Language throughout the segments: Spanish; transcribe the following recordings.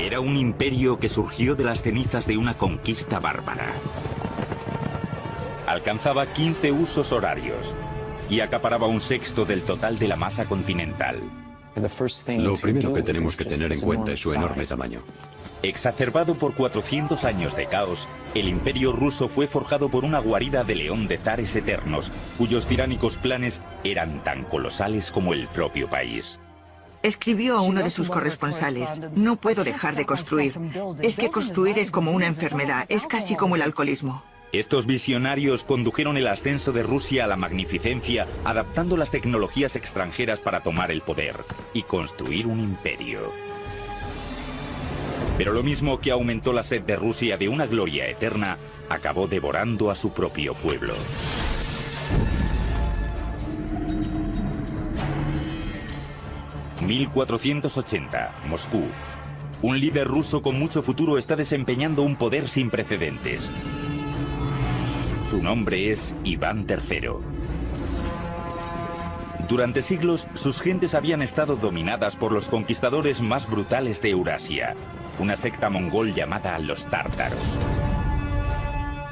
Era un imperio que surgió de las cenizas de una conquista bárbara. Alcanzaba 15 usos horarios y acaparaba un sexto del total de la masa continental. Lo primero que tenemos que tener en cuenta es su enorme tamaño. Exacerbado por 400 años de caos, el imperio ruso fue forjado por una guarida de león de zares eternos, cuyos tiránicos planes eran tan colosales como el propio país. Escribió a uno de sus corresponsales: no puedo dejar de construir. Es que construir es como una enfermedad, es casi como el alcoholismo. Estos visionarios condujeron el ascenso de Rusia a la magnificencia, adaptando las tecnologías extranjeras para tomar el poder y construir un imperio. Pero lo mismo que aumentó la sed de Rusia de una gloria eterna, acabó devorando a su propio pueblo. ...1480, Moscú. Un líder ruso con mucho futuro está desempeñando un poder sin precedentes. Su nombre es Iván III. Durante siglos, sus gentes habían estado dominadas por los conquistadores más brutales de Eurasia, una secta mongol llamada los tártaros.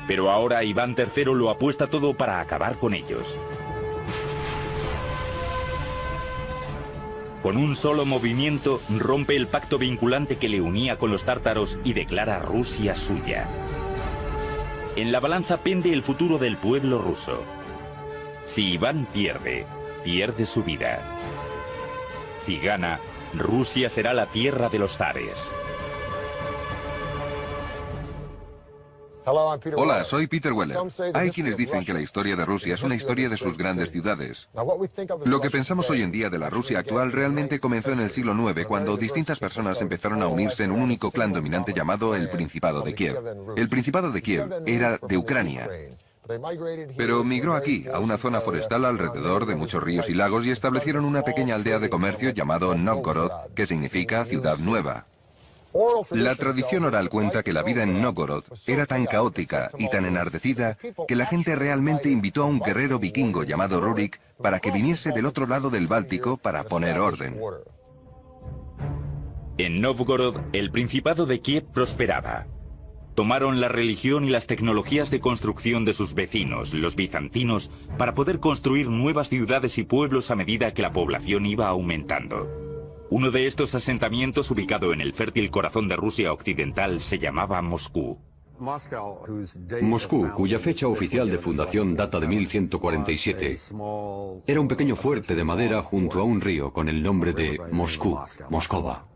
Pero ahora Iván III lo apuesta todo para acabar con ellos. Con un solo movimiento, rompe el pacto vinculante que le unía con los tártaros y declara Rusia suya. En la balanza pende el futuro del pueblo ruso. Si Iván pierde, pierde su vida. Si gana, Rusia será la tierra de los zares. Hola, soy Peter Weller. Hay quienes dicen que la historia de Rusia es una historia de sus grandes ciudades. Lo que pensamos hoy en día de la Rusia actual realmente comenzó en el siglo IX, cuando distintas personas empezaron a unirse en un único clan dominante llamado el Principado de Kiev. El Principado de Kiev era de Ucrania, pero migró aquí, a una zona forestal alrededor de muchos ríos y lagos, y establecieron una pequeña aldea de comercio llamado Novgorod, que significa ciudad nueva. La tradición oral cuenta que la vida en Novgorod era tan caótica y tan enardecida que la gente realmente invitó a un guerrero vikingo llamado Rurik para que viniese del otro lado del Báltico para poner orden. En Novgorod, el Principado de Kiev prosperaba. Tomaron la religión y las tecnologías de construcción de sus vecinos, los bizantinos, para poder construir nuevas ciudades y pueblos a medida que la población iba aumentando. Uno de estos asentamientos, ubicado en el fértil corazón de Rusia occidental, se llamaba Moscú. Moscú, cuya fecha oficial de fundación data de 1147, era un pequeño fuerte de madera junto a un río con el nombre de Moscú, Moscova.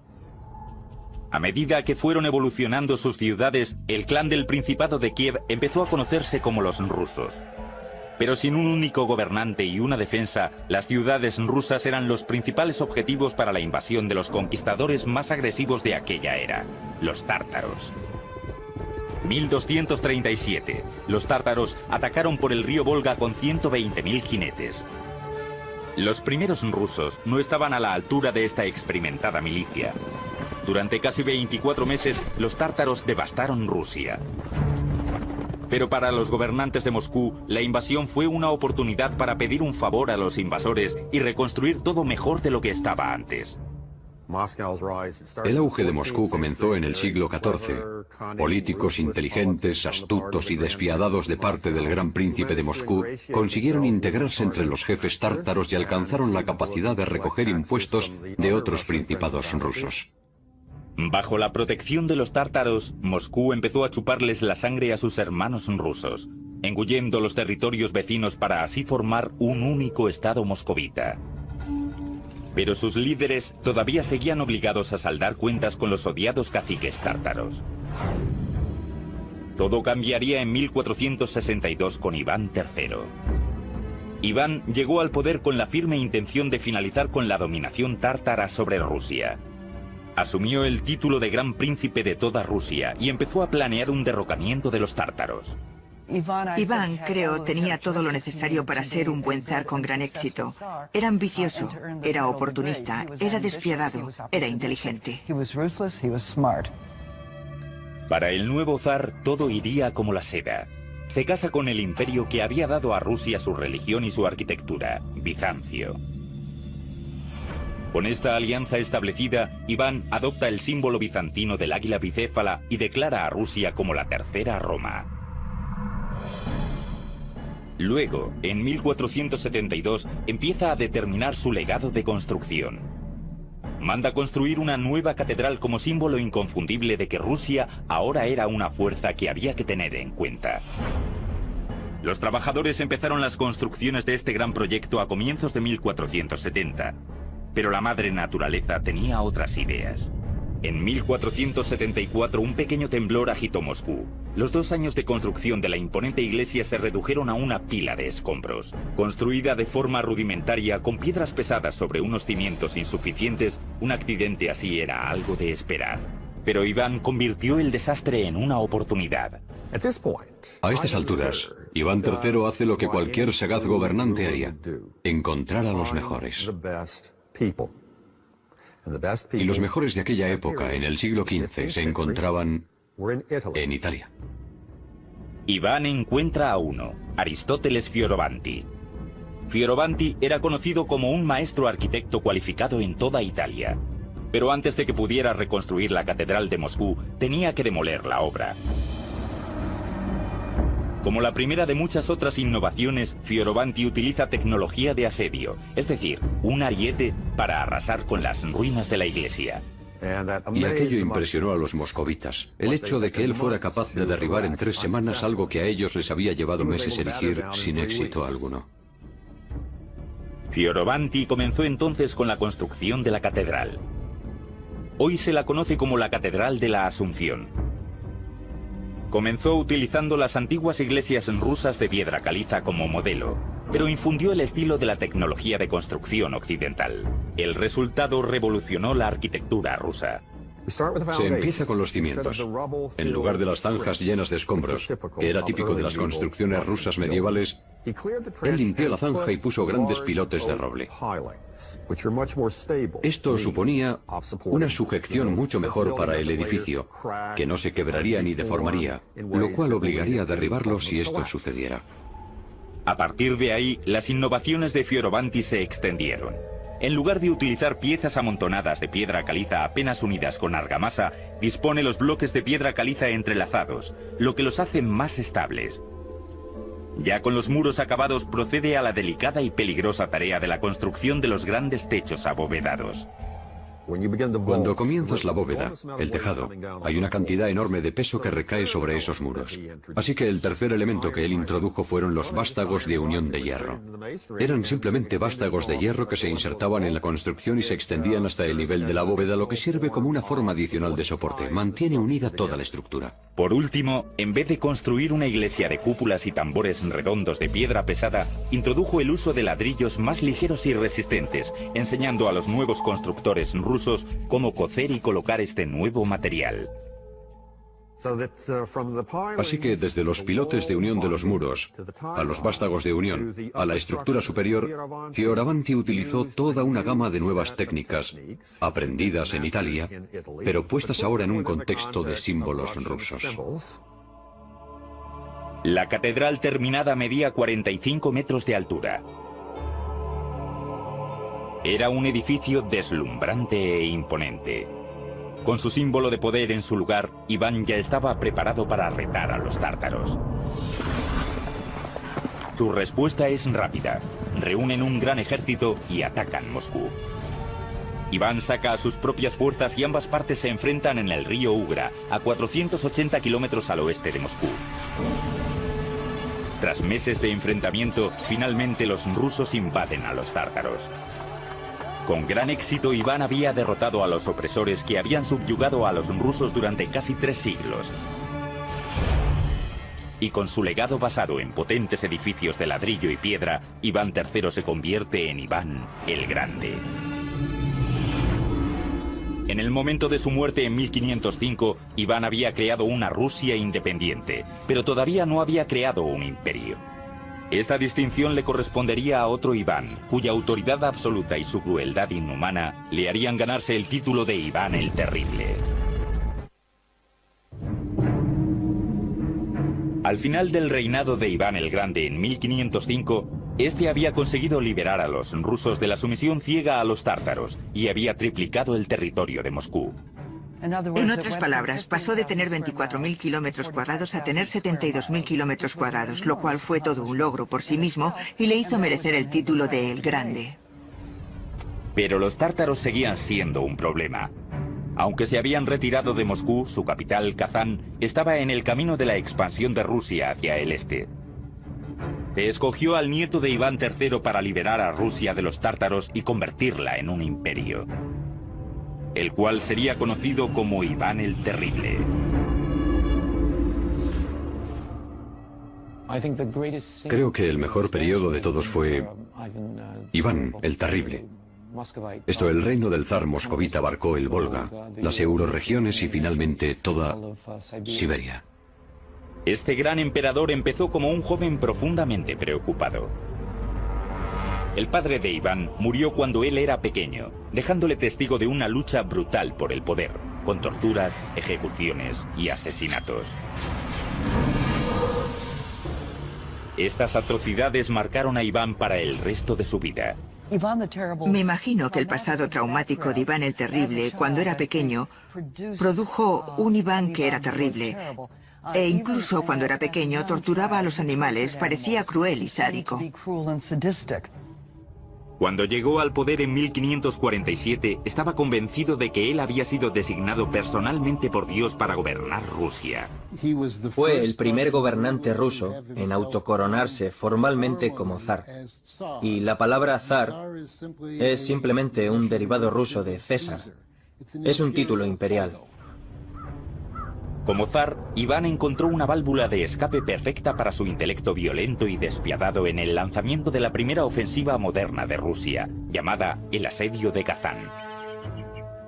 A medida que fueron evolucionando sus ciudades, el clan del Principado de Kiev empezó a conocerse como los rusos. Pero sin un único gobernante y una defensa, las ciudades rusas eran los principales objetivos para la invasión de los conquistadores más agresivos de aquella era, los tártaros. 1237, los tártaros atacaron por el río Volga con 120.000 jinetes. Los primeros rusos no estaban a la altura de esta experimentada milicia. Durante casi 24 meses, los tártaros devastaron Rusia. Pero para los gobernantes de Moscú, la invasión fue una oportunidad para pedir un favor a los invasores y reconstruir todo mejor de lo que estaba antes. El auge de Moscú comenzó en el siglo XIV. Políticos inteligentes, astutos y despiadados de parte del gran príncipe de Moscú consiguieron integrarse entre los jefes tártaros y alcanzaron la capacidad de recoger impuestos de otros principados rusos. Bajo la protección de los tártaros, Moscú empezó a chuparles la sangre a sus hermanos rusos, engullendo los territorios vecinos para así formar un único estado moscovita. Pero sus líderes todavía seguían obligados a saldar cuentas con los odiados caciques tártaros. Todo cambiaría en 1462 con Iván III. Iván llegó al poder con la firme intención de finalizar con la dominación tártara sobre Rusia. Asumió el título de Gran Príncipe de toda Rusia y empezó a planear un derrocamiento de los tártaros. Iván, creo, tenía todo lo necesario para ser un buen zar con gran éxito. Era ambicioso, era oportunista, era despiadado, era inteligente. Para el nuevo zar todo iría como la seda. Se casa con el imperio que había dado a Rusia su religión y su arquitectura, Bizancio. Con esta alianza establecida, Iván adopta el símbolo bizantino del águila bicéfala y declara a Rusia como la tercera Roma. Luego, en 1472, empieza a determinar su legado de construcción. Manda construir una nueva catedral como símbolo inconfundible de que Rusia ahora era una fuerza que había que tener en cuenta. Los trabajadores empezaron las construcciones de este gran proyecto a comienzos de 1470, pero la madre naturaleza tenía otras ideas. En 1474 un pequeño temblor agitó Moscú. Los 2 años de construcción de la imponente iglesia se redujeron a una pila de escombros. Construida de forma rudimentaria, con piedras pesadas sobre unos cimientos insuficientes, un accidente así era algo de esperar. Pero Iván convirtió el desastre en una oportunidad. A estas alturas, Iván III hace lo que cualquier sagaz gobernante haría: encontrar a los mejores. Y los mejores de aquella época, en el siglo XV, se encontraban en Italia. Iván encuentra a uno, Aristóteles Fioravanti. Fioravanti era conocido como un maestro arquitecto cualificado en toda Italia. Pero antes de que pudiera reconstruir la Catedral de Moscú, tenía que demoler la obra. Como la primera de muchas otras innovaciones, Fioravanti utiliza tecnología de asedio, es decir, un ariete para arrasar con las ruinas de la iglesia. Y aquello impresionó a los moscovitas. El hecho de que él fuera capaz de derribar en 3 semanas algo que a ellos les había llevado meses erigir sin éxito alguno. Fioravanti comenzó entonces con la construcción de la catedral. Hoy se la conoce como la Catedral de la Asunción. Comenzó utilizando las antiguas iglesias rusas de piedra caliza como modelo, pero infundió el estilo de la tecnología de construcción occidental. El resultado revolucionó la arquitectura rusa. Se empieza con los cimientos. En lugar de las zanjas llenas de escombros, que era típico de las construcciones rusas medievales, él limpió la zanja y puso grandes pilotes de roble. Esto suponía una sujeción mucho mejor para el edificio, que no se quebraría ni deformaría, lo cual obligaría a derribarlo si esto sucediera. A partir de ahí, las innovaciones de Fioravanti se extendieron. En lugar de utilizar piezas amontonadas de piedra caliza apenas unidas con argamasa, dispone los bloques de piedra caliza entrelazados, lo que los hace más estables. Ya con los muros acabados, procede a la delicada y peligrosa tarea de la construcción de los grandes techos abovedados. Cuando comienzas la bóveda, el tejado, hay una cantidad enorme de peso que recae sobre esos muros. Así que el tercer elemento que él introdujo fueron los vástagos de unión de hierro. Eran simplemente vástagos de hierro que se insertaban en la construcción y se extendían hasta el nivel de la bóveda, lo que sirve como una forma adicional de soporte. Mantiene unida toda la estructura. Por último, en vez de construir una iglesia de cúpulas y tambores redondos de piedra pesada, introdujo el uso de ladrillos más ligeros y resistentes, enseñando a los nuevos constructores rusos cómo cocer y colocar este nuevo material. Así que desde los pilotes de unión de los muros, a los vástagos de unión, a la estructura superior, Fioravanti utilizó toda una gama de nuevas técnicas, aprendidas en Italia, pero puestas ahora en un contexto de símbolos rusos. La catedral terminada medía 45 metros de altura. Era un edificio deslumbrante e imponente. Con su símbolo de poder en su lugar, Iván ya estaba preparado para retar a los tártaros. Su respuesta es rápida. Reúnen un gran ejército y atacan Moscú. Iván saca a sus propias fuerzas y ambas partes se enfrentan en el río Ugra, a 480 kilómetros al oeste de Moscú. Tras meses de enfrentamiento, finalmente los rusos invaden a los tártaros. Con gran éxito, Iván había derrotado a los opresores que habían subyugado a los rusos durante casi 3 siglos. Y con su legado basado en potentes edificios de ladrillo y piedra, Iván III se convierte en Iván el Grande. En el momento de su muerte en 1505, Iván había creado una Rusia independiente, pero todavía no había creado un imperio. Esta distinción le correspondería a otro Iván, cuya autoridad absoluta y su crueldad inhumana le harían ganarse el título de Iván el Terrible. Al final del reinado de Iván el Grande en 1505, Este había conseguido liberar a los rusos de la sumisión ciega a los tártaros y había triplicado el territorio de Moscú. En otras palabras, pasó de tener 24.000 kilómetros cuadrados a tener 72.000 kilómetros cuadrados, lo cual fue todo un logro por sí mismo y le hizo merecer el título de El Grande. Pero los tártaros seguían siendo un problema. Aunque se habían retirado de Moscú, su capital, Kazán, estaba en el camino de la expansión de Rusia hacia el este. Se escogió al nieto de Iván III para liberar a Rusia de los tártaros y convertirla en un imperio, el cual sería conocido como Iván el Terrible. Creo que el mejor periodo de todos fue Iván el Terrible. El reino del zar moscovita abarcó el Volga, las eurorregiones y finalmente toda Siberia. Este gran emperador empezó como un joven profundamente preocupado. El padre de Iván murió cuando él era pequeño, dejándole testigo de una lucha brutal por el poder, con torturas, ejecuciones y asesinatos. Estas atrocidades marcaron a Iván para el resto de su vida. Me imagino que el pasado traumático de Iván el Terrible, cuando era pequeño, produjo un Iván que era terrible. E incluso cuando era pequeño torturaba a los animales, parecía cruel y sádico. Cuando llegó al poder en 1547, estaba convencido de que él había sido designado personalmente por Dios para gobernar Rusia. Fue el primer gobernante ruso en autocoronarse formalmente como zar. Y la palabra zar es simplemente un derivado ruso de César. Es un título imperial. Como zar, Iván encontró una válvula de escape perfecta para su intelecto violento y despiadado en el lanzamiento de la primera ofensiva moderna de Rusia, llamada el Asedio de Kazán.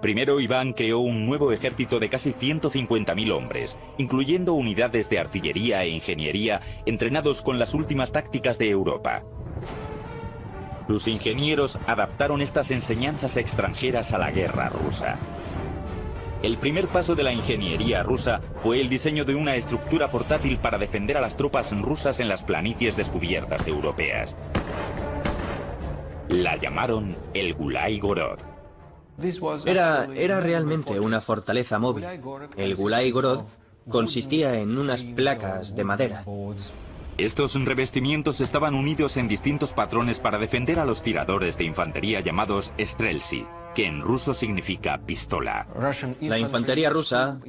Primero, Iván creó un nuevo ejército de casi 150.000 hombres, incluyendo unidades de artillería e ingeniería entrenados con las últimas tácticas de Europa. Sus ingenieros adaptaron estas enseñanzas extranjeras a la guerra rusa. El primer paso de la ingeniería rusa fue el diseño de una estructura portátil para defender a las tropas rusas en las planicies descubiertas europeas. La llamaron el Gulai Gorod. Era realmente una fortaleza móvil. El Gulai Gorod consistía en unas placas de madera. Estos revestimientos estaban unidos en distintos patrones para defender a los tiradores de infantería llamados streltsy, que en ruso significa pistola. La infantería rusa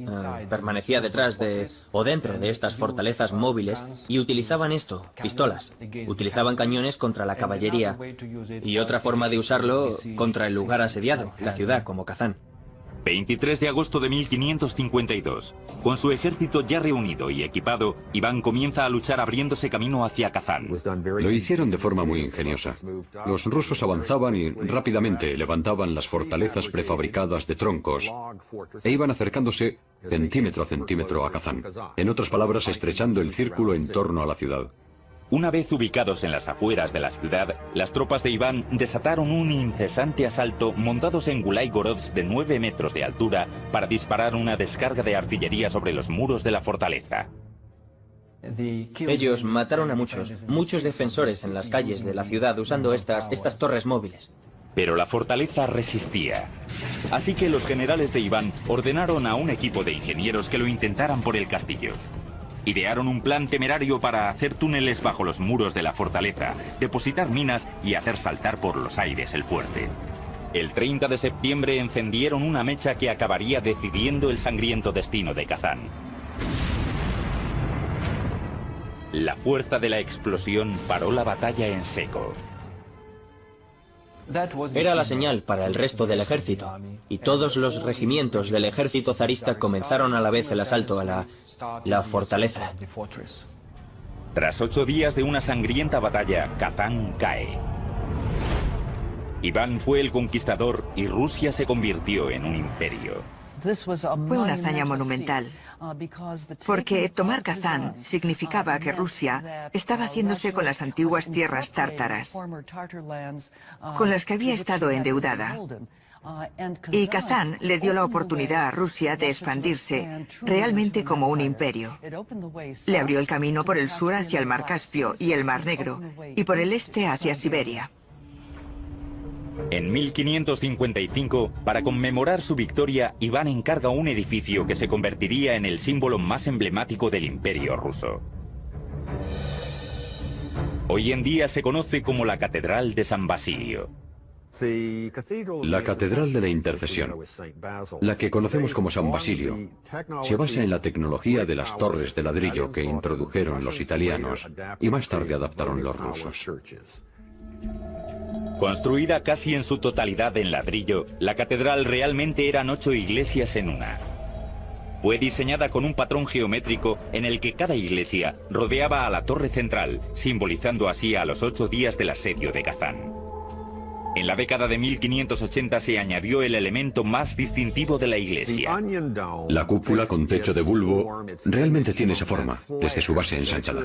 permanecía detrás o dentro de estas fortalezas móviles y utilizaban pistolas. Utilizaban cañones contra la caballería y otra forma de usarlo contra el lugar asediado, la ciudad como Kazán. 23 de agosto de 1552. Con su ejército ya reunido y equipado, Iván comienza a luchar abriéndose camino hacia Kazán. Lo hicieron de forma muy ingeniosa. Los rusos avanzaban y rápidamente levantaban las fortalezas prefabricadas de troncos e iban acercándose centímetro a centímetro a Kazán. En otras palabras, estrechando el círculo en torno a la ciudad. Una vez ubicados en las afueras de la ciudad, las tropas de Iván desataron un incesante asalto montados en Gulai Gorods de 9 metros de altura para disparar una descarga de artillería sobre los muros de la fortaleza. Ellos mataron a muchos defensores en las calles de la ciudad usando estas torres móviles. Pero la fortaleza resistía. Así que los generales de Iván ordenaron a un equipo de ingenieros que lo intentaran por el castillo. Idearon un plan temerario para hacer túneles bajo los muros de la fortaleza, depositar minas y hacer saltar por los aires el fuerte. El 30 de septiembre encendieron una mecha que acabaría decidiendo el sangriento destino de Kazán. La fuerza de la explosión paró la batalla en seco. Era la señal para el resto del ejército, y todos los regimientos del ejército zarista comenzaron a la vez el asalto a la fortaleza. Tras 8 días de una sangrienta batalla, Kazán cae. Iván fue el conquistador y Rusia se convirtió en un imperio. Fue una hazaña monumental, porque tomar Kazán significaba que Rusia estaba haciéndose con las antiguas tierras tártaras, con las que había estado endeudada. Y Kazán le dio la oportunidad a Rusia de expandirse realmente como un imperio. Le abrió el camino por el sur hacia el Mar Caspio y el Mar Negro, y por el este hacia Siberia. En 1555, para conmemorar su victoria, Iván encarga un edificio que se convertiría en el símbolo más emblemático del Imperio ruso. Hoy en día se conoce como la Catedral de San Basilio. La Catedral de la Intercesión, la que conocemos como San Basilio, se basa en la tecnología de las torres de ladrillo que introdujeron los italianos y más tarde adaptaron los rusos. Construida casi en su totalidad en ladrillo, la catedral realmente eran 8 iglesias en una. Fue diseñada con un patrón geométrico en el que cada iglesia rodeaba a la torre central, simbolizando así a los 8 días del asedio de Kazán. En la década de 1580 se añadió el elemento más distintivo de la iglesia. La cúpula con techo de bulbo realmente tiene esa forma, desde su base ensanchada.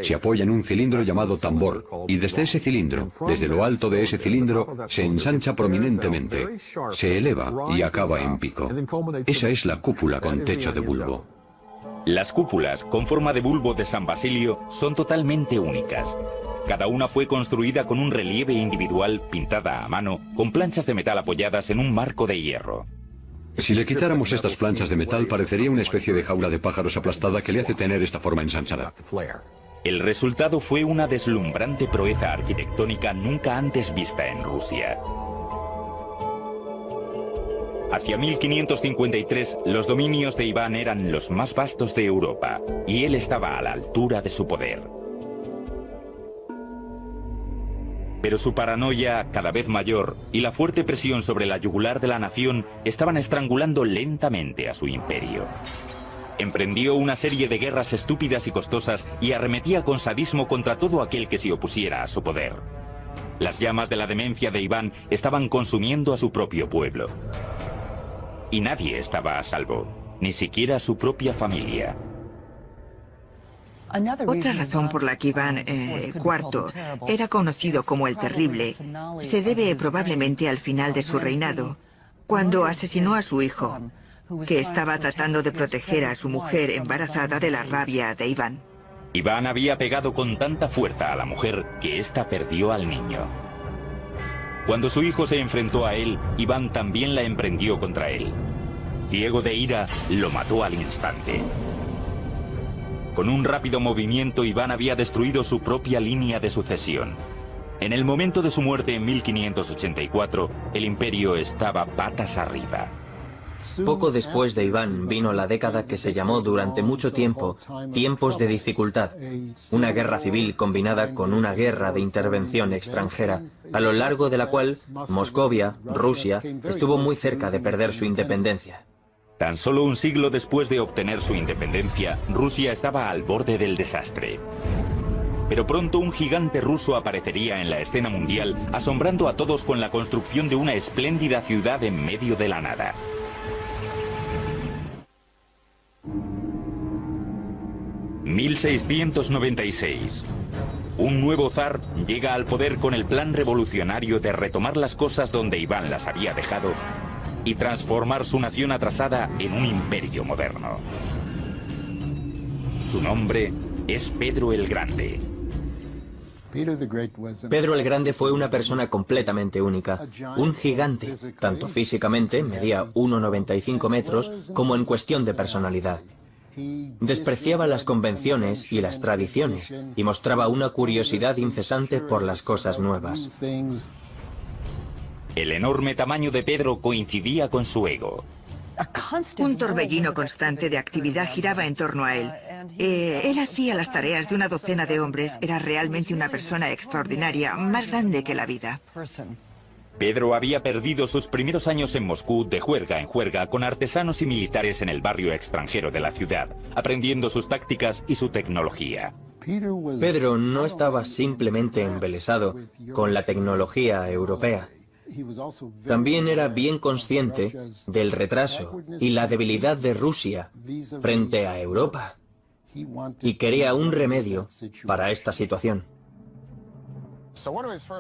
Se apoya en un cilindro llamado tambor, y desde ese cilindro, desde lo alto de ese cilindro, se ensancha prominentemente, se eleva y acaba en pico. Esa es la cúpula con techo de bulbo. Las cúpulas con forma de bulbo de San Basilio son totalmente únicas. Cada una fue construida con un relieve individual pintada a mano, con planchas de metal apoyadas en un marco de hierro. Si le quitáramos estas planchas de metal, parecería una especie de jaula de pájaros aplastada que le hace tener esta forma ensanchada. El resultado fue una deslumbrante proeza arquitectónica nunca antes vista en Rusia. Hacia 1553, los dominios de Iván eran los más vastos de Europa, y él estaba a la altura de su poder. Pero su paranoia, cada vez mayor, y la fuerte presión sobre la yugular de la nación estaban estrangulando lentamente a su imperio. Emprendió una serie de guerras estúpidas y costosas y arremetía con sadismo contra todo aquel que se opusiera a su poder. Las llamas de la demencia de Iván estaban consumiendo a su propio pueblo. Y nadie estaba a salvo, ni siquiera su propia familia. Otra razón por la que Iván IV era conocido como el Terrible se debe probablemente al final de su reinado, cuando asesinó a su hijo, que estaba tratando de proteger a su mujer embarazada de la rabia de Iván. Iván había pegado con tanta fuerza a la mujer que ésta perdió al niño. Cuando su hijo se enfrentó a él, Iván también la emprendió contra él. Ciego de ira, lo mató al instante. Con un rápido movimiento, Iván había destruido su propia línea de sucesión. En el momento de su muerte en 1584, el imperio estaba patas arriba. Poco después de Iván vino la década que se llamó durante mucho tiempo tiempos de dificultad, una guerra civil combinada con una guerra de intervención extranjera, a lo largo de la cual Moscovia, Rusia, estuvo muy cerca de perder su independencia. Tan solo un siglo después de obtener su independencia, Rusia estaba al borde del desastre. Pero pronto un gigante ruso aparecería en la escena mundial, asombrando a todos con la construcción de una espléndida ciudad en medio de la nada. ...1696... Un nuevo zar llega al poder con el plan revolucionario de retomar las cosas donde Iván las había dejado y transformar su nación atrasada en un imperio moderno. Su nombre es Pedro el Grande. Pedro el Grande fue una persona completamente única, un gigante, tanto físicamente, medía 1,95 metros, como en cuestión de personalidad. Despreciaba las convenciones y las tradiciones y mostraba una curiosidad incesante por las cosas nuevas. El enorme tamaño de Pedro coincidía con su ego. Un torbellino constante de actividad giraba en torno a él. Él hacía las tareas de una docena de hombres. Era realmente una persona extraordinaria, más grande que la vida. Pedro había perdido sus primeros años en Moscú de juerga en juerga con artesanos y militares en el barrio extranjero de la ciudad, aprendiendo sus tácticas y su tecnología. Pedro no estaba simplemente embelesado con la tecnología europea. También era bien consciente del retraso y la debilidad de Rusia frente a Europa y quería un remedio para esta situación.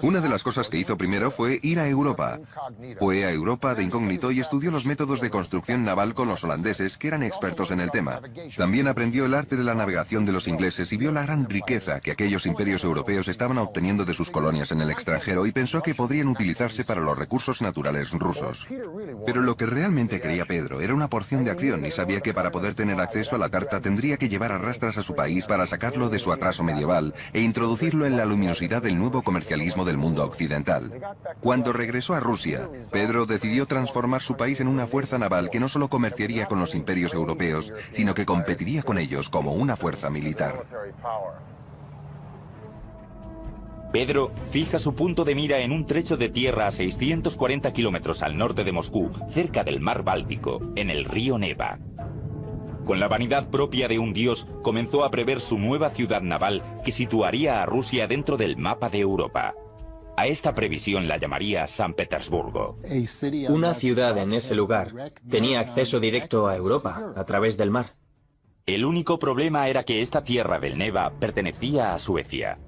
Una de las cosas que hizo primero fue ir a Europa. Fue a Europa de incógnito y estudió los métodos de construcción naval con los holandeses, que eran expertos en el tema. También aprendió el arte de la navegación de los ingleses y vio la gran riqueza que aquellos imperios europeos estaban obteniendo de sus colonias en el extranjero y pensó que podrían utilizarse para los recursos naturales rusos. Pero lo que realmente quería Pedro era una porción de acción y sabía que para poder tener acceso a la carta tendría que llevar a rastras a su país para sacarlo de su atraso medieval e introducirlo en la luminosidad del nuevo comercialismo del mundo occidental. Cuando regresó a Rusia, Pedro decidió transformar su país en una fuerza naval que no solo comerciaría con los imperios europeos, sino que competiría con ellos como una fuerza militar. Pedro fija su punto de mira en un trecho de tierra a 640 kilómetros al norte de Moscú, cerca del mar Báltico, en el río Neva. Con la vanidad propia de un dios, comenzó a prever su nueva ciudad naval que situaría a Rusia dentro del mapa de Europa. A esta previsión la llamaría San Petersburgo. Una ciudad en ese lugar tenía acceso directo a Europa a través del mar. El único problema era que esta tierra del Neva pertenecía a Suecia.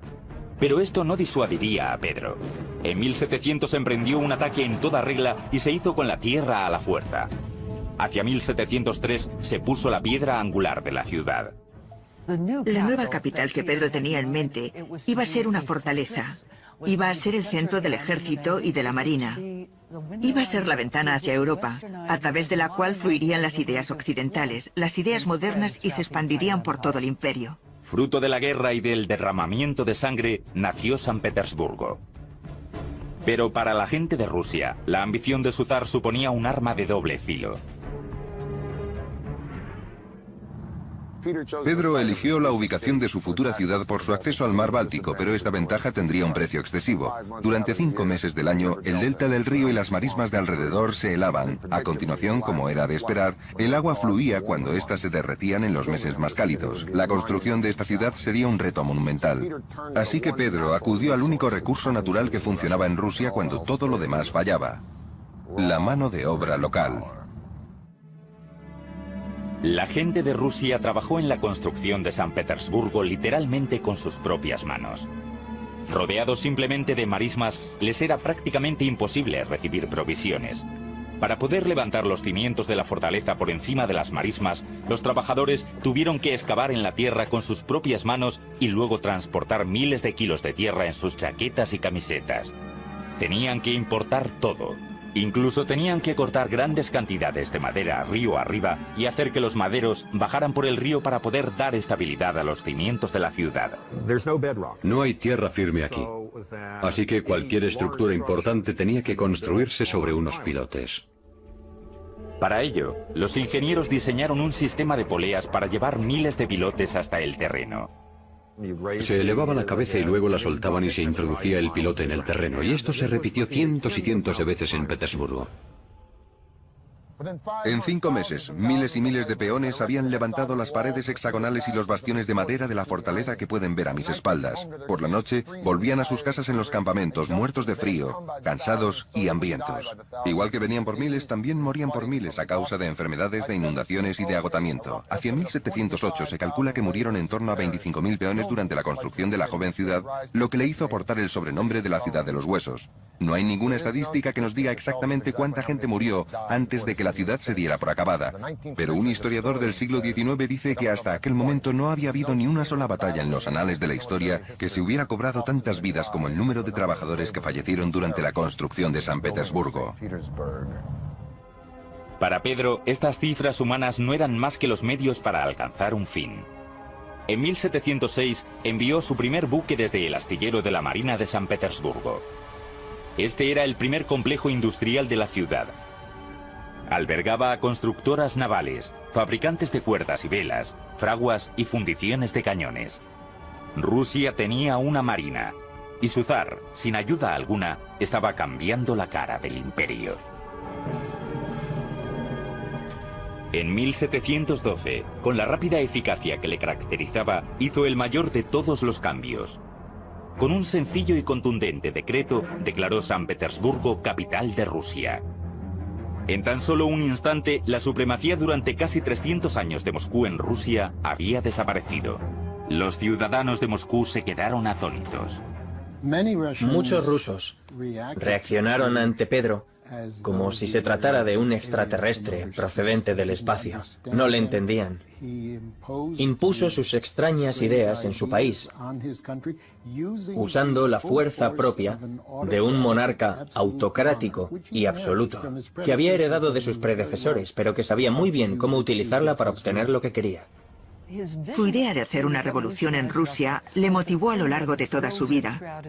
Pero esto no disuadiría a Pedro. En 1700 emprendió un ataque en toda regla y se hizo con la tierra a la fuerza. Hacia 1703 se puso la piedra angular de la ciudad. La nueva capital que Pedro tenía en mente iba a ser una fortaleza. Iba a ser el centro del ejército y de la marina. Iba a ser la ventana hacia Europa, a través de la cual fluirían las ideas occidentales, las ideas modernas y se expandirían por todo el imperio. Fruto de la guerra y del derramamiento de sangre, nació San Petersburgo. Pero para la gente de Rusia, la ambición de su zar suponía un arma de doble filo. Pedro eligió la ubicación de su futura ciudad por su acceso al mar Báltico, pero esta ventaja tendría un precio excesivo. Durante 5 meses del año, el delta del río y las marismas de alrededor se helaban. A continuación, como era de esperar, el agua fluía cuando éstas se derretían en los meses más cálidos. La construcción de esta ciudad sería un reto monumental. Así que Pedro acudió al único recurso natural que funcionaba en Rusia cuando todo lo demás fallaba: la mano de obra local. La gente de Rusia trabajó en la construcción de San Petersburgo literalmente con sus propias manos. Rodeados simplemente de marismas, les era prácticamente imposible recibir provisiones. Para poder levantar los cimientos de la fortaleza por encima de las marismas, los trabajadores tuvieron que excavar en la tierra con sus propias manos y luego transportar miles de kilos de tierra en sus chaquetas y camisetas. Tenían que importar todo. Incluso tenían que cortar grandes cantidades de madera río arriba y hacer que los maderos bajaran por el río para poder dar estabilidad a los cimientos de la ciudad. No hay tierra firme aquí, así que cualquier estructura importante tenía que construirse sobre unos pilotes. Para ello, los ingenieros diseñaron un sistema de poleas para llevar miles de pilotes hasta el terreno. Se elevaba la cabeza y luego la soltaban y se introducía el pilote en el terreno, y esto se repitió cientos y cientos de veces en Petersburgo. En 5 meses, miles y miles de peones habían levantado las paredes hexagonales y los bastiones de madera de la fortaleza que pueden ver a mis espaldas. Por la noche, volvían a sus casas en los campamentos, muertos de frío, cansados y hambrientos. Igual que venían por miles, también morían por miles a causa de enfermedades, de inundaciones y de agotamiento. Hacia 1708 se calcula que murieron en torno a 25.000 peones durante la construcción de la joven ciudad, lo que le hizo aportar el sobrenombre de la ciudad de los huesos. No hay ninguna estadística que nos diga exactamente cuánta gente murió antes de que la ciudad se diera por acabada, pero un historiador del siglo XIX dice que hasta aquel momento no había habido ni una sola batalla en los anales de la historia que se hubiera cobrado tantas vidas como el número de trabajadores que fallecieron durante la construcción de San Petersburgo. Para Pedro, estas cifras humanas no eran más que los medios para alcanzar un fin. En 1706 envió su primer buque desde el astillero de la Marina de San Petersburgo. Este era el primer complejo industrial de la ciudad. Albergaba a constructoras navales, fabricantes de cuerdas y velas, fraguas y fundiciones de cañones. Rusia tenía una marina, y su zar, sin ayuda alguna, estaba cambiando la cara del imperio. En 1712, con la rápida eficacia que le caracterizaba, hizo el mayor de todos los cambios. Con un sencillo y contundente decreto, declaró San Petersburgo capital de Rusia. En tan solo un instante, la supremacía durante casi 300 años de Moscú en Rusia había desaparecido. Los ciudadanos de Moscú se quedaron atónitos. Muchos rusos reaccionaron ante Pedro como si se tratara de un extraterrestre procedente del espacio. No le entendían. Impuso sus extrañas ideas en su país, usando la fuerza propia de un monarca autocrático y absoluto, que había heredado de sus predecesores, pero que sabía muy bien cómo utilizarla para obtener lo que quería. Su idea de hacer una revolución en Rusia le motivó a lo largo de toda su vida.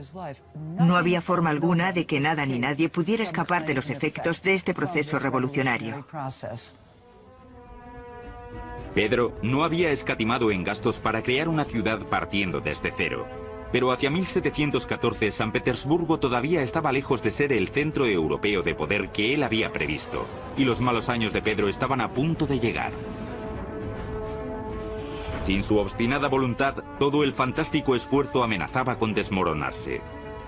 No había forma alguna de que nada ni nadie pudiera escapar de los efectos de este proceso revolucionario. Pedro no había escatimado en gastos para crear una ciudad partiendo desde cero. Pero hacia 1714 San Petersburgo todavía estaba lejos de ser el centro europeo de poder que él había previsto, y los malos años de Pedro estaban a punto de llegar. Sin su obstinada voluntad, todo el fantástico esfuerzo amenazaba con desmoronarse,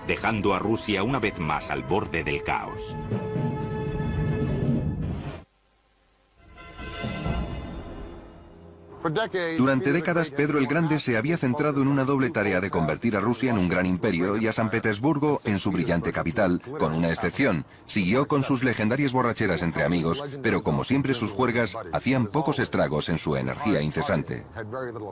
dejando a Rusia una vez más al borde del caos. Durante décadas, Pedro el Grande se había centrado en una doble tarea de convertir a Rusia en un gran imperio y a San Petersburgo en su brillante capital, con una excepción. Siguió con sus legendarias borracheras entre amigos, pero como siempre sus juergas hacían pocos estragos en su energía incesante.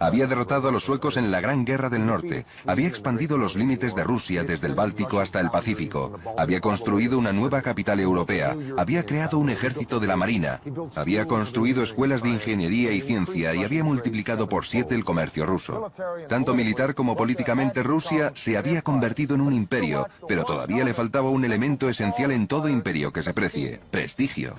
Había derrotado a los suecos en la Gran Guerra del Norte, había expandido los límites de Rusia desde el Báltico hasta el Pacífico, había construido una nueva capital europea, había creado un ejército de la Marina, había construido escuelas de ingeniería y ciencia y había multiplicado por 7 el comercio ruso. Tanto militar como políticamente Rusia se había convertido en un imperio, pero todavía le faltaba un elemento esencial en todo imperio que se precie: prestigio.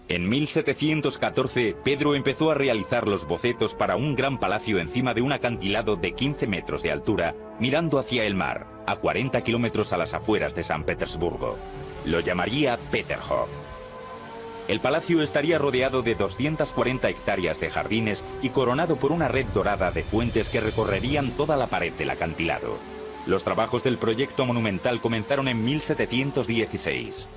En 1714, Pedro empezó a realizar los bocetos para un gran palacio encima de un acantilado de 15 metros de altura, mirando hacia el mar, a 40 kilómetros a las afueras de San Petersburgo. Lo llamaría Peterhof. El palacio estaría rodeado de 240 hectáreas de jardines y coronado por una red dorada de fuentes que recorrerían toda la pared del acantilado. Los trabajos del proyecto monumental comenzaron en 1716.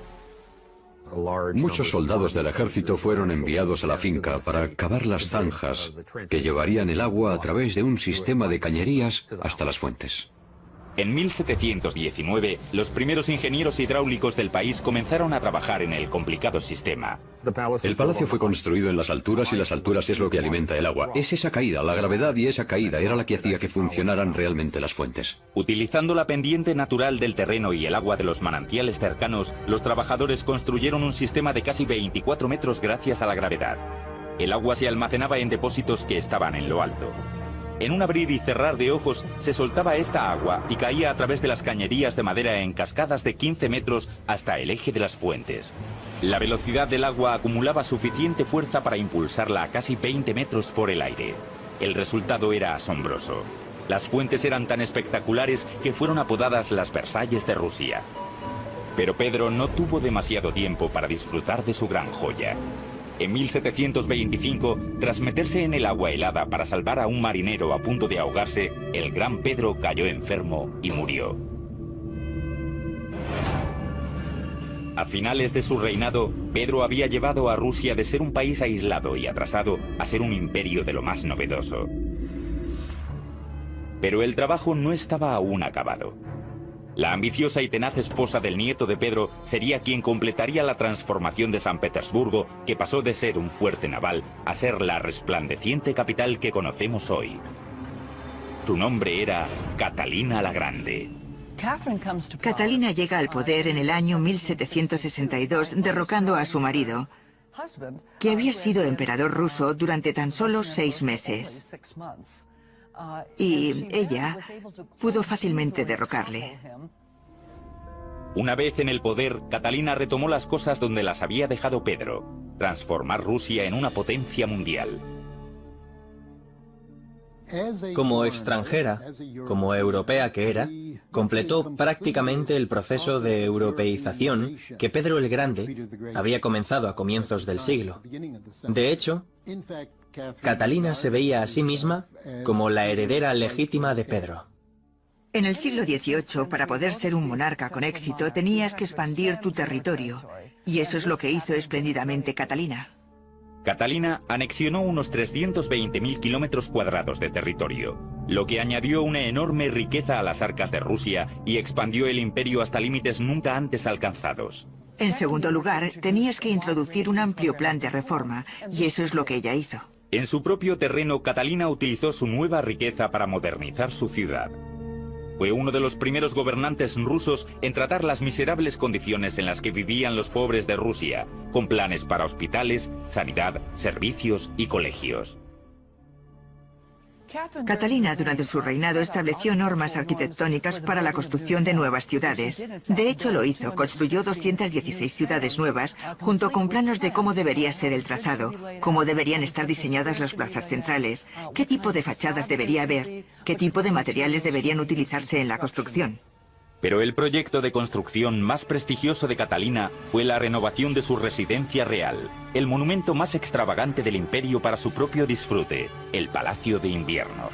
Muchos soldados del ejército fueron enviados a la finca para cavar las zanjas que llevarían el agua a través de un sistema de cañerías hasta las fuentes. En 1719, los primeros ingenieros hidráulicos del país comenzaron a trabajar en el complicado sistema. El palacio fue construido en las alturas y las alturas es lo que alimenta el agua. Es esa caída, la gravedad y esa caída era la que hacía que funcionaran realmente las fuentes. Utilizando la pendiente natural del terreno y el agua de los manantiales cercanos, los trabajadores construyeron un sistema de casi 24 metros gracias a la gravedad. El agua se almacenaba en depósitos que estaban en lo alto. En un abrir y cerrar de ojos se soltaba esta agua y caía a través de las cañerías de madera en cascadas de 15 metros hasta el eje de las fuentes. La velocidad del agua acumulaba suficiente fuerza para impulsarla a casi 20 metros por el aire. El resultado era asombroso. Las fuentes eran tan espectaculares que fueron apodadas las Versalles de Rusia. Pero Pedro no tuvo demasiado tiempo para disfrutar de su gran joya. En 1725, tras meterse en el agua helada para salvar a un marinero a punto de ahogarse, el gran Pedro cayó enfermo y murió. A finales de su reinado, Pedro había llevado a Rusia de ser un país aislado y atrasado a ser un imperio de lo más novedoso. Pero el trabajo no estaba aún acabado. La ambiciosa y tenaz esposa del nieto de Pedro sería quien completaría la transformación de San Petersburgo, que pasó de ser un fuerte naval a ser la resplandeciente capital que conocemos hoy. Su nombre era Catalina la Grande. Catalina llega al poder en el año 1762, derrocando a su marido, que había sido emperador ruso durante tan solo 6 meses. Y ella pudo fácilmente derrocarle. Una vez en el poder, Catalina retomó las cosas donde las había dejado Pedro: transformar Rusia en una potencia mundial. Como extranjera, como europea que era, completó prácticamente el proceso de europeización que Pedro el Grande había comenzado a comienzos del siglo. De hecho, Catalina se veía a sí misma como la heredera legítima de Pedro. En el siglo XVIII, para poder ser un monarca con éxito, tenías que expandir tu territorio. Y eso es lo que hizo espléndidamente Catalina. Catalina anexionó unos 320.000 kilómetros cuadrados de territorio. lo que añadió una enorme riqueza a las arcas de Rusia y expandió el imperio hasta límites nunca antes alcanzados. En segundo lugar, tenías que introducir un amplio plan de reforma, y eso es lo que ella hizo. En su propio terreno, Catalina utilizó su nueva riqueza para modernizar su ciudad. Fue uno de los primeros gobernantes rusos en tratar las miserables condiciones en las que vivían los pobres de Rusia, con planes para hospitales, sanidad, servicios y colegios. Catalina, durante su reinado, estableció normas arquitectónicas para la construcción de nuevas ciudades. De hecho, lo hizo. Construyó 216 ciudades nuevas, junto con planos de cómo debería ser el trazado, cómo deberían estar diseñadas las plazas centrales, qué tipo de fachadas debería haber, qué tipo de materiales deberían utilizarse en la construcción. Pero el proyecto de construcción más prestigioso de Catalina fue la renovación de su residencia real, el monumento más extravagante del imperio para su propio disfrute, el Palacio de Invierno.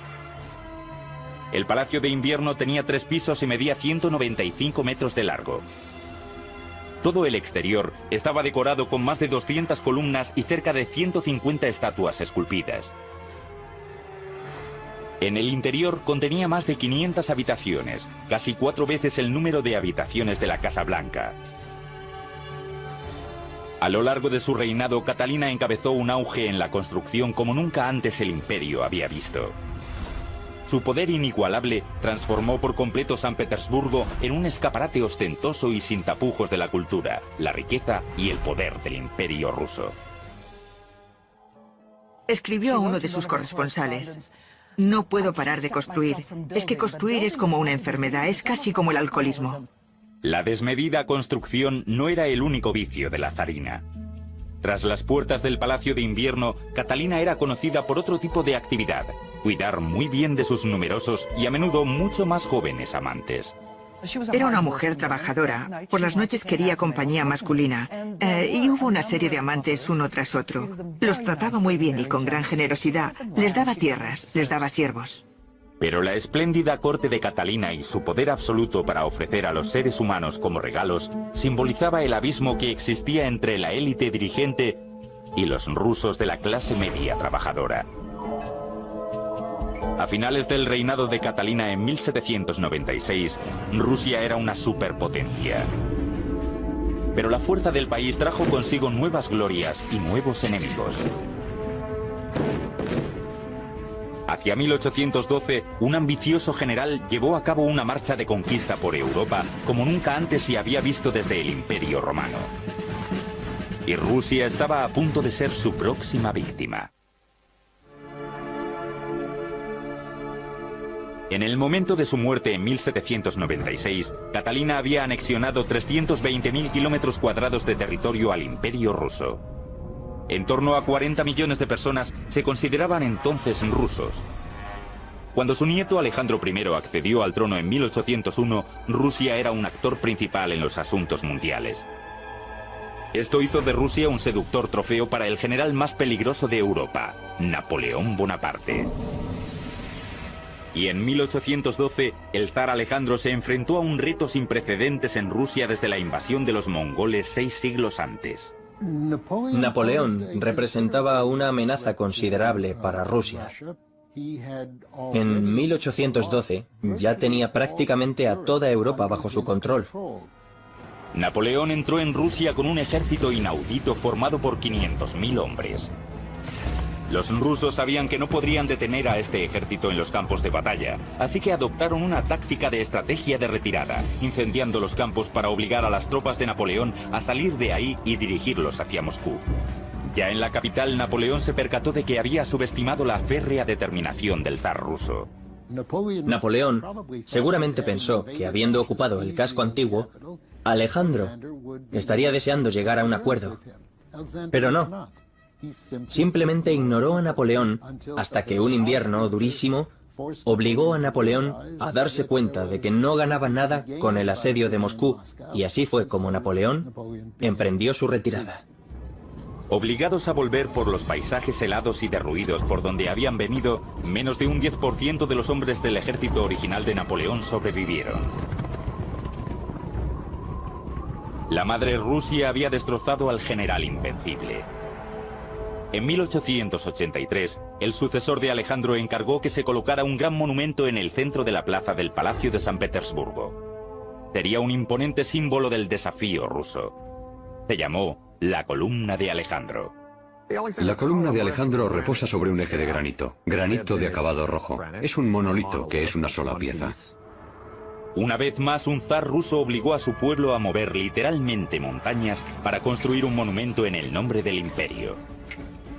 El Palacio de Invierno tenía 3 pisos y medía 195 metros de largo. Todo el exterior estaba decorado con más de 200 columnas y cerca de 150 estatuas esculpidas. En el interior contenía más de 500 habitaciones, casi 4 veces el número de habitaciones de la Casa Blanca. A lo largo de su reinado, Catalina encabezó un auge en la construcción como nunca antes el imperio había visto. Su poder inigualable transformó por completo San Petersburgo en un escaparate ostentoso y sin tapujos de la cultura, la riqueza y el poder del imperio ruso. Escribió a uno de sus corresponsales: "No puedo parar de construir. Es que construir es como una enfermedad, es casi como el alcoholismo". La desmedida construcción no era el único vicio de la zarina. Tras las puertas del Palacio de Invierno, Catalina era conocida por otro tipo de actividad: cuidar muy bien de sus numerosos y a menudo mucho más jóvenes amantes. Era una mujer trabajadora. Por las noches quería compañía masculina. Y hubo una serie de amantes uno tras otro. Los trataba muy bien y con gran generosidad. Les daba tierras, les daba siervos. Pero la espléndida corte de Catalina y su poder absoluto para ofrecer a los seres humanos como regalos simbolizaba el abismo que existía entre la élite dirigente y los rusos de la clase media trabajadora. A finales del reinado de Catalina en 1796, Rusia era una superpotencia. Pero la fuerza del país trajo consigo nuevas glorias y nuevos enemigos. Hacia 1812, un ambicioso general llevó a cabo una marcha de conquista por Europa como nunca antes se había visto desde el Imperio Romano. Y Rusia estaba a punto de ser su próxima víctima. En el momento de su muerte en 1796, Catalina había anexionado 320.000 kilómetros cuadrados de territorio al Imperio ruso. En torno a 40 millones de personas se consideraban entonces rusos. Cuando su nieto Alejandro I accedió al trono en 1801, Rusia era un actor principal en los asuntos mundiales. Esto hizo de Rusia un seductor trofeo para el general más peligroso de Europa, Napoleón Bonaparte. Y en 1812, el zar Alejandro se enfrentó a un reto sin precedentes en Rusia desde la invasión de los mongoles 6 siglos antes. Napoleón representaba una amenaza considerable para Rusia. En 1812 ya tenía prácticamente a toda Europa bajo su control. Napoleón entró en Rusia con un ejército inaudito formado por 500.000 hombres. Los rusos sabían que no podrían detener a este ejército en los campos de batalla, así que adoptaron una táctica de estrategia de retirada, incendiando los campos para obligar a las tropas de Napoleón a salir de ahí y dirigirlos hacia Moscú. Ya en la capital, Napoleón se percató de que había subestimado la férrea determinación del zar ruso. Napoleón seguramente pensó que, habiendo ocupado el casco antiguo, Alejandro estaría deseando llegar a un acuerdo. Pero no. Simplemente ignoró a Napoleón hasta que un invierno durísimo obligó a Napoleón a darse cuenta de que no ganaba nada con el asedio de Moscú, y así fue como Napoleón emprendió su retirada. Obligados a volver por los paisajes helados y derruidos por donde habían venido, menos de un 10% de los hombres del ejército original de Napoleón sobrevivieron. La madre Rusia había destrozado al general invencible. En 1883, el sucesor de Alejandro encargó que se colocara un gran monumento en el centro de la plaza del Palacio de San Petersburgo. Sería un imponente símbolo del desafío ruso. Se llamó la Columna de Alejandro. La columna de Alejandro reposa sobre un eje de granito de acabado rojo. Es un monolito que es una sola pieza. Una vez más, un zar ruso obligó a su pueblo a mover literalmente montañas para construir un monumento en el nombre del imperio.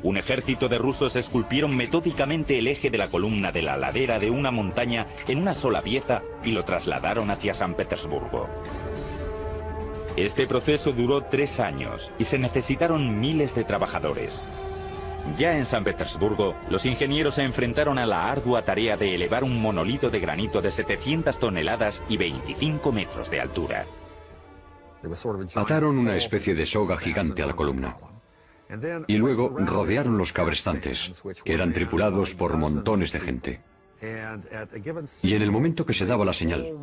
Un ejército de rusos esculpieron metódicamente el eje de la columna de la ladera de una montaña en una sola pieza y lo trasladaron hacia San Petersburgo. Este proceso duró 3 años y se necesitaron miles de trabajadores. Ya en San Petersburgo, los ingenieros se enfrentaron a la ardua tarea de elevar un monolito de granito de 700 toneladas y 25 metros de altura. Ataron una especie de soga gigante a la columna. Y luego rodearon los cabrestantes, que eran tripulados por montones de gente. Y en el momento que se daba la señal,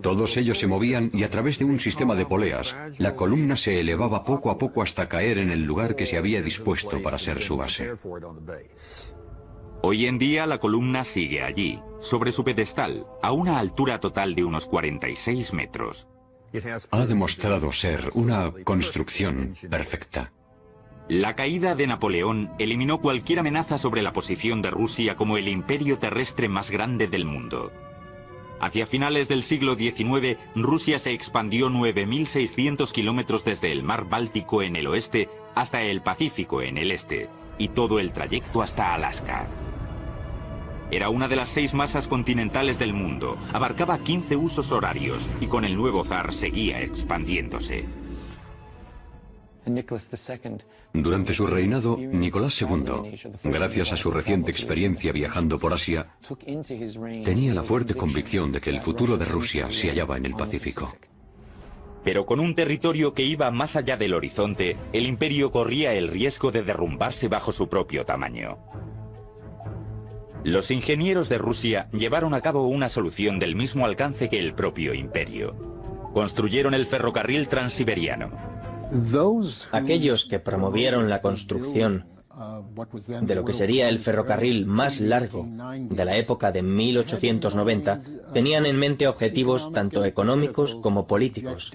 todos ellos se movían y a través de un sistema de poleas, la columna se elevaba poco a poco hasta caer en el lugar que se había dispuesto para ser su base. Hoy en día la columna sigue allí, sobre su pedestal, a una altura total de unos 46 metros. Ha demostrado ser una construcción perfecta. La caída de Napoleón eliminó cualquier amenaza sobre la posición de Rusia como el imperio terrestre más grande del mundo. Hacia finales del siglo XIX, Rusia se expandió 9.600 kilómetros desde el mar Báltico en el oeste hasta el Pacífico en el este, y todo el trayecto hasta Alaska. Era una de las 6 masas continentales del mundo, abarcaba 15 usos horarios y con el nuevo zar seguía expandiéndose. Durante su reinado, Nicolás II, gracias a su reciente experiencia viajando por Asia, tenía la fuerte convicción de que el futuro de Rusia se hallaba en el Pacífico. Pero con un territorio que iba más allá del horizonte, el imperio corría el riesgo de derrumbarse bajo su propio tamaño. Los ingenieros de Rusia llevaron a cabo una solución del mismo alcance que el propio imperio. Construyeron el ferrocarril transiberiano. Aquellos que promovieron la construcción de lo que sería el ferrocarril más largo de la época de 1890 tenían en mente objetivos tanto económicos como políticos.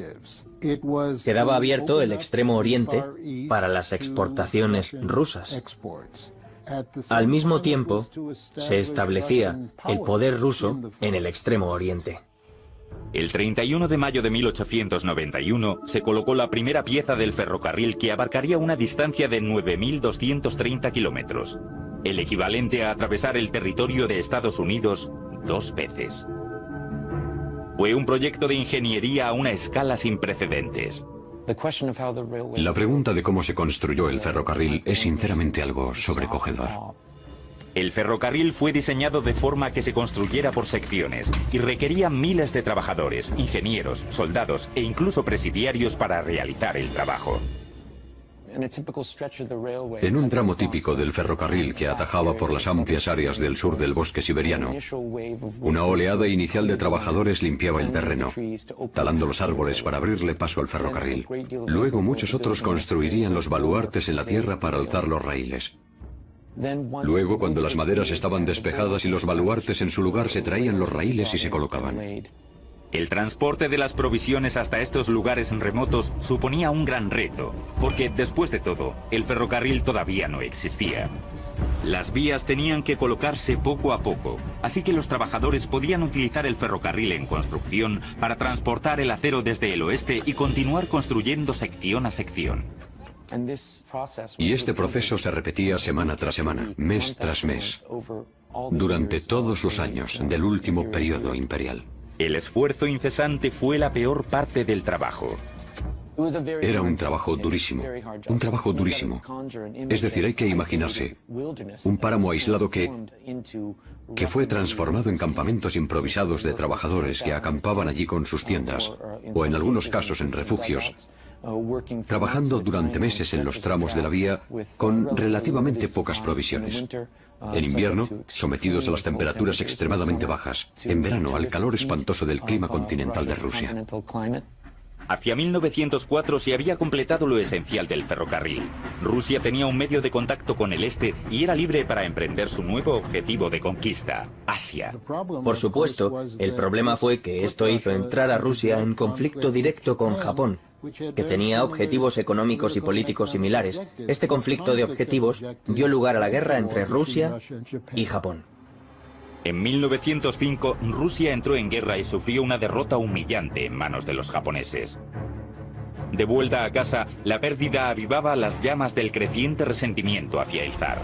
Quedaba abierto el Extremo Oriente para las exportaciones rusas. Al mismo tiempo, se establecía el poder ruso en el Extremo Oriente. El 31 de mayo de 1891 se colocó la primera pieza del ferrocarril que abarcaría una distancia de 9.230 kilómetros, el equivalente a atravesar el territorio de Estados Unidos 2 veces. Fue un proyecto de ingeniería a una escala sin precedentes. La pregunta de cómo se construyó el ferrocarril es sinceramente algo sobrecogedor. El ferrocarril fue diseñado de forma que se construyera por secciones y requería miles de trabajadores, ingenieros, soldados e incluso presidiarios para realizar el trabajo. En un tramo típico del ferrocarril que atajaba por las amplias áreas del sur del bosque siberiano, una oleada inicial de trabajadores limpiaba el terreno, talando los árboles para abrirle paso al ferrocarril. Luego muchos otros construirían los baluartes en la tierra para alzar los raíles. Luego, cuando las maderas estaban despejadas y los baluartes en su lugar, se traían los raíles y se colocaban. El transporte de las provisiones hasta estos lugares remotos suponía un gran reto, porque, después de todo, el ferrocarril todavía no existía. Las vías tenían que colocarse poco a poco, así que los trabajadores podían utilizar el ferrocarril en construcción para transportar el acero desde el oeste y continuar construyendo sección a sección. Y este proceso se repetía semana tras semana, mes tras mes, durante todos los años del último periodo imperial. El esfuerzo incesante fue la peor parte del trabajo. Era un trabajo durísimo, Es decir, hay que imaginarse un páramo aislado que fue transformado en campamentos improvisados de trabajadores que acampaban allí con sus tiendas, o en algunos casos en refugios, trabajando durante meses en los tramos de la vía con relativamente pocas provisiones. En invierno, sometidos a las temperaturas extremadamente bajas. En verano, al calor espantoso del clima continental de Rusia. Hacia 1904 se había completado lo esencial del ferrocarril. Rusia tenía un medio de contacto con el este y era libre para emprender su nuevo objetivo de conquista, Asia. Por supuesto, el problema fue que esto hizo entrar a Rusia en conflicto directo con Japón, que tenía objetivos económicos y políticos similares. Este conflicto de objetivos dio lugar a la guerra entre Rusia y Japón. En 1905, Rusia entró en guerra y sufrió una derrota humillante en manos de los japoneses. De vuelta a casa, la pérdida avivaba las llamas del creciente resentimiento hacia el zar.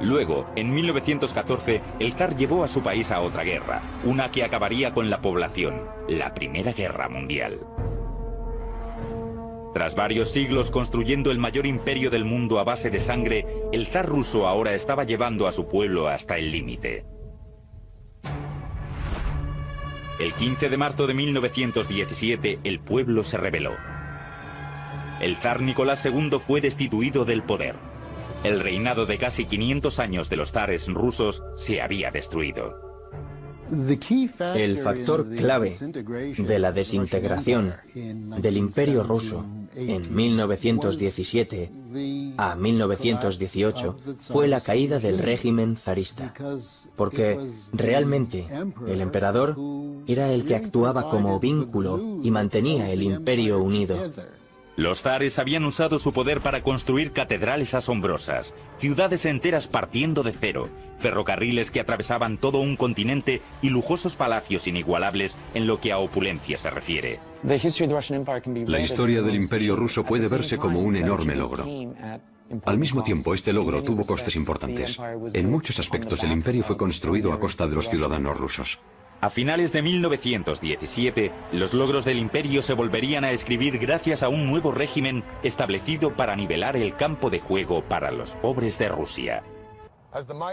Luego, en 1914, el zar llevó a su país a otra guerra, una que acabaría con la población, la Primera Guerra Mundial. Tras varios siglos construyendo el mayor imperio del mundo a base de sangre, el zar ruso ahora estaba llevando a su pueblo hasta el límite. El 15 de marzo de 1917, el pueblo se rebeló. El zar Nicolás II fue destituido del poder. El reinado de casi 500 años de los zares rusos se había destruido. El factor clave de la desintegración del Imperio ruso en 1917 a 1918 fue la caída del régimen zarista, porque realmente el emperador era el que actuaba como vínculo y mantenía el imperio unido. Los zares habían usado su poder para construir catedrales asombrosas, ciudades enteras partiendo de cero, ferrocarriles que atravesaban todo un continente y lujosos palacios inigualables en lo que a opulencia se refiere. La historia del Imperio ruso puede verse como un enorme logro. Al mismo tiempo, este logro tuvo costes importantes. En muchos aspectos, el imperio fue construido a costa de los ciudadanos rusos. A finales de 1917, los logros del imperio se volverían a escribir gracias a un nuevo régimen establecido para nivelar el campo de juego para los pobres de Rusia.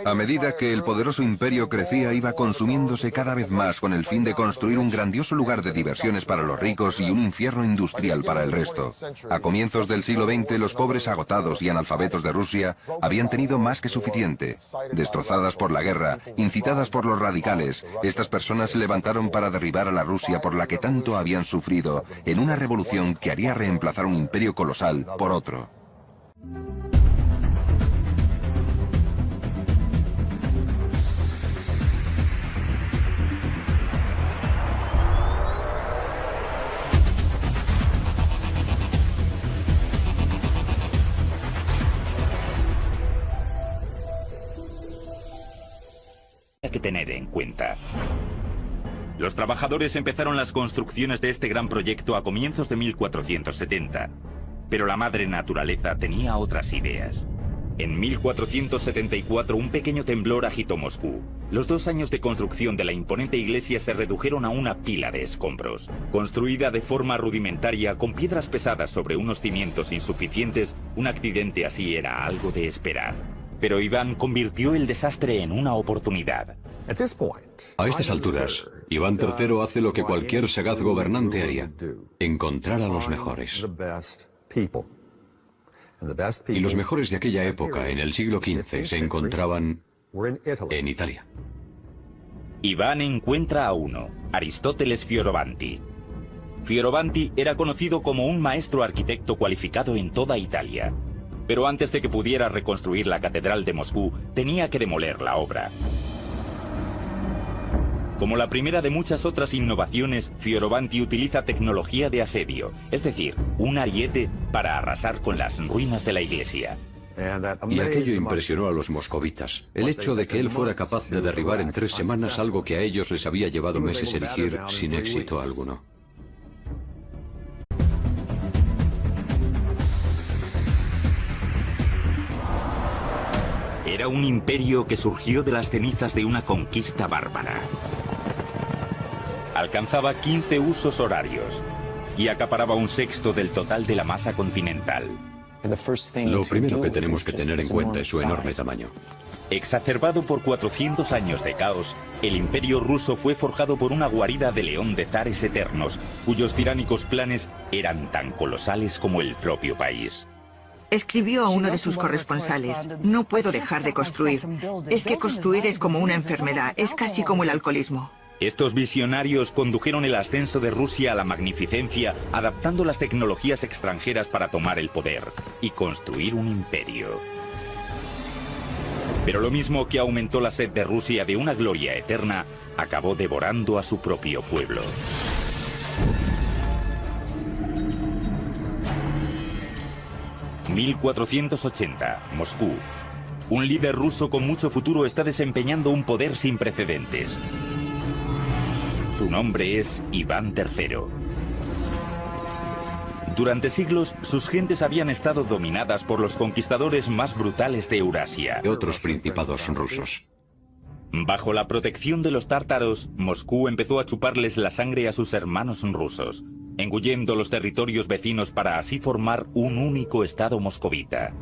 A medida que el poderoso imperio crecía, iba consumiéndose cada vez más con el fin de construir un grandioso lugar de diversiones para los ricos y un infierno industrial para el resto. A comienzos del siglo XX, los pobres agotados y analfabetos de Rusia habían tenido más que suficiente. Destrozadas por la guerra, incitadas por los radicales, estas personas se levantaron para derribar a la Rusia por la que tanto habían sufrido, en una revolución que haría reemplazar un imperio colosal por otro. Que tener en cuenta. Los trabajadores empezaron las construcciones de este gran proyecto a comienzos de 1470, pero la madre naturaleza tenía otras ideas. En 1474 un pequeño temblor agitó Moscú. Los 2 años de construcción de la imponente iglesia se redujeron a una pila de escombros. Construida de forma rudimentaria, con piedras pesadas sobre unos cimientos insuficientes, un accidente así era algo de esperar. Pero Iván convirtió el desastre en una oportunidad. A estas alturas, Iván III hace lo que cualquier sagaz gobernante haría: encontrar a los mejores. Y los mejores de aquella época, en el siglo XV, se encontraban en Italia. Iván encuentra a uno, Aristóteles Fioravanti. Fioravanti era conocido como un maestro arquitecto cualificado en toda Italia. Pero antes de que pudiera reconstruir la Catedral de Moscú, tenía que demoler la obra. Como la primera de muchas otras innovaciones, Fioravanti utiliza tecnología de asedio, es decir, un ariete para arrasar con las ruinas de la iglesia. Y aquello impresionó a los moscovitas. El hecho de que él fuera capaz de derribar en 3 semanas algo que a ellos les había llevado meses erigir sin éxito alguno. Era un imperio que surgió de las cenizas de una conquista bárbara. Alcanzaba 15 usos horarios y acaparaba 1/6 del total de la masa continental. Lo primero que tenemos que tener en cuenta es su enorme tamaño. Exacerbado por 400 años de caos, el imperio ruso fue forjado por una guarida de león de zares eternos, cuyos tiránicos planes eran tan colosales como el propio país. Escribió a uno de sus corresponsales: no puedo dejar de construir. Es que construir es como una enfermedad, es casi como el alcoholismo. Estos visionarios condujeron el ascenso de Rusia a la magnificencia, adaptando las tecnologías extranjeras para tomar el poder y construir un imperio. Pero lo mismo que aumentó la sed de Rusia de una gloria eterna, acabó devorando a su propio pueblo. ...1480, Moscú. Un líder ruso con mucho futuro está desempeñando un poder sin precedentes. Su nombre es Iván III. Durante siglos, sus gentes habían estado dominadas por los conquistadores más brutales de Eurasia. Y otros principados rusos. Bajo la protección de los tártaros, Moscú empezó a chuparles la sangre a sus hermanos rusos, engullendo los territorios vecinos para así formar un único estado moscovita.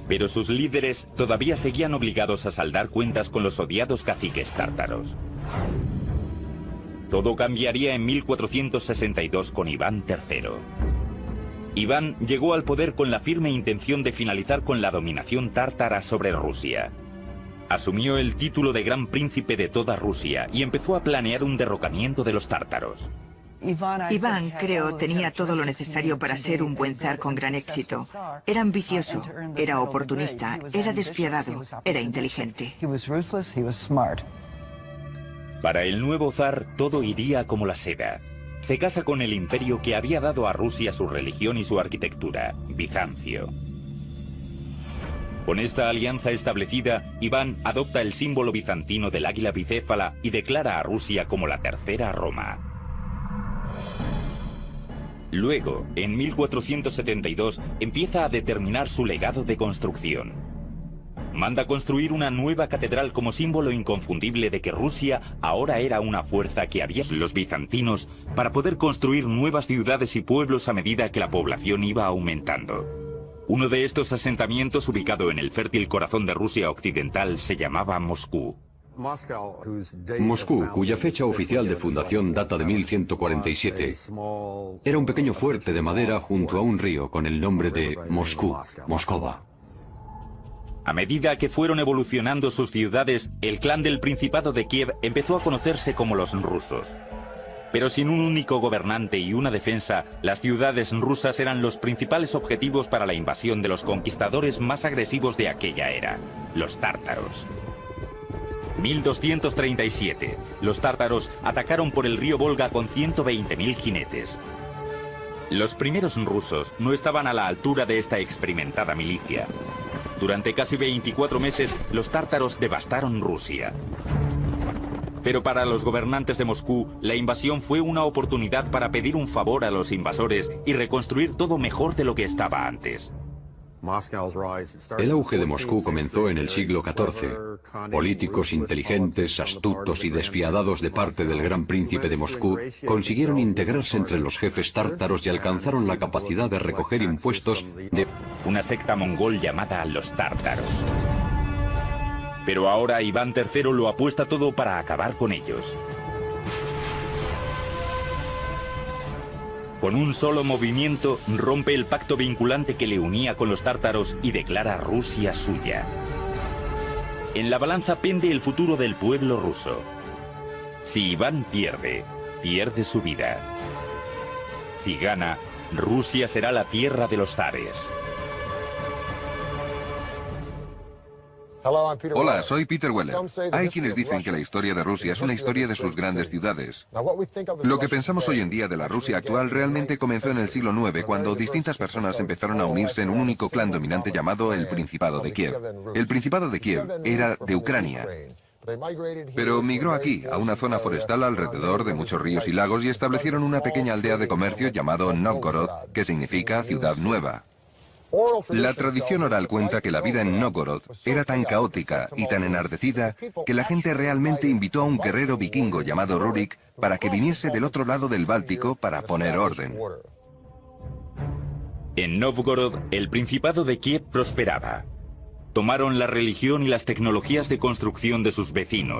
Pero sus líderes todavía seguían obligados a saldar cuentas con los odiados caciques tártaros. Todo cambiaría en 1462 con Iván III. Iván llegó al poder con la firme intención de finalizar con la dominación tártara sobre Rusia. Asumió el título de Gran Príncipe de toda Rusia y empezó a planear un derrocamiento de los tártaros. Iván, creo, tenía todo lo necesario para ser un buen zar con gran éxito. Era ambicioso, era oportunista, era despiadado, era inteligente. Para el nuevo zar todo iría como la seda. Se casa con el imperio que había dado a Rusia su religión y su arquitectura, Bizancio. Con esta alianza establecida, Iván adopta el símbolo bizantino del águila bicéfala y declara a Rusia como la tercera Roma. Luego, en 1472, empieza a determinar su legado de construcción. Manda construir una nueva catedral como símbolo inconfundible de que Rusia ahora era una fuerza que había los bizantinos para poder construir nuevas ciudades y pueblos a medida que la población iba aumentando. Uno de estos asentamientos, ubicado en el fértil corazón de Rusia occidental, se llamaba Moscú. Moscú, cuya fecha oficial de fundación data de 1147, era un pequeño fuerte de madera junto a un río con el nombre de Moscú, Moscova. A medida que fueron evolucionando sus ciudades, el clan del Principado de Kiev empezó a conocerse como los rusos. Pero sin un único gobernante y una defensa, las ciudades rusas eran los principales objetivos para la invasión de los conquistadores más agresivos de aquella era, los tártaros. 1237. Los tártaros atacaron por el río Volga con 120.000 jinetes. Los primeros rusos no estaban a la altura de esta experimentada milicia. Durante casi 24 meses, los tártaros devastaron Rusia. Pero para los gobernantes de Moscú, la invasión fue una oportunidad para pedir un favor a los invasores y reconstruir todo mejor de lo que estaba antes. El auge de Moscú comenzó en el siglo XIV. Políticos inteligentes, astutos y despiadados de parte del Gran Príncipe de Moscú consiguieron integrarse entre los jefes tártaros y alcanzaron la capacidad de recoger impuestos de una secta mongol llamada los tártaros. Pero ahora Iván III lo apuesta todo para acabar con ellos. Con un solo movimiento rompe el pacto vinculante que le unía con los tártaros y declara Rusia suya. En la balanza pende el futuro del pueblo ruso. Si Iván pierde, pierde su vida. Si gana, Rusia será la tierra de los zares. Hola, soy Peter Weller. Hay quienes dicen que la historia de Rusia es una historia de sus grandes ciudades. Lo que pensamos hoy en día de la Rusia actual realmente comenzó en el siglo IX, cuando distintas personas empezaron a unirse en un único clan dominante llamado el Principado de Kiev. El Principado de Kiev era de Ucrania, pero migró aquí, a una zona forestal alrededor de muchos ríos y lagos, y establecieron una pequeña aldea de comercio llamado Novgorod, que significa ciudad nueva. La tradición oral cuenta que la vida en Novgorod era tan caótica y tan enardecida que la gente realmente invitó a un guerrero vikingo llamado Rurik para que viniese del otro lado del Báltico para poner orden. En Novgorod, el Principado de Kiev prosperaba. Tomaron la religión y las tecnologías de construcción de sus vecinos.